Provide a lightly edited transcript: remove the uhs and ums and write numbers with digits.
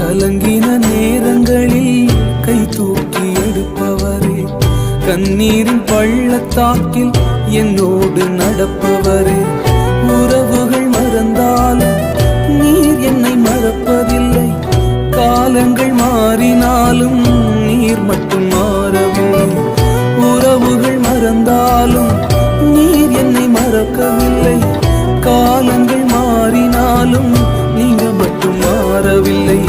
கலங்கின நேரங்களில் கை தூக்கி எடுப்பவரே, கண்ணீரின் பள்ளத்தாக்கில் என்னோடு நடப்பவரே, உறவுகள் மறந்தாலும் நீர் என்னை மறப்பதில்லை, காலங்கள் மாறினாலும் நீர் மட்டும் மாறவில்லை. உறவுகள் மறந்தாலும் நீர் என்னை மறக்கவில்லை, காலங்கள் மாறினாலும் நீங்க மட்டும் மாறவில்லை.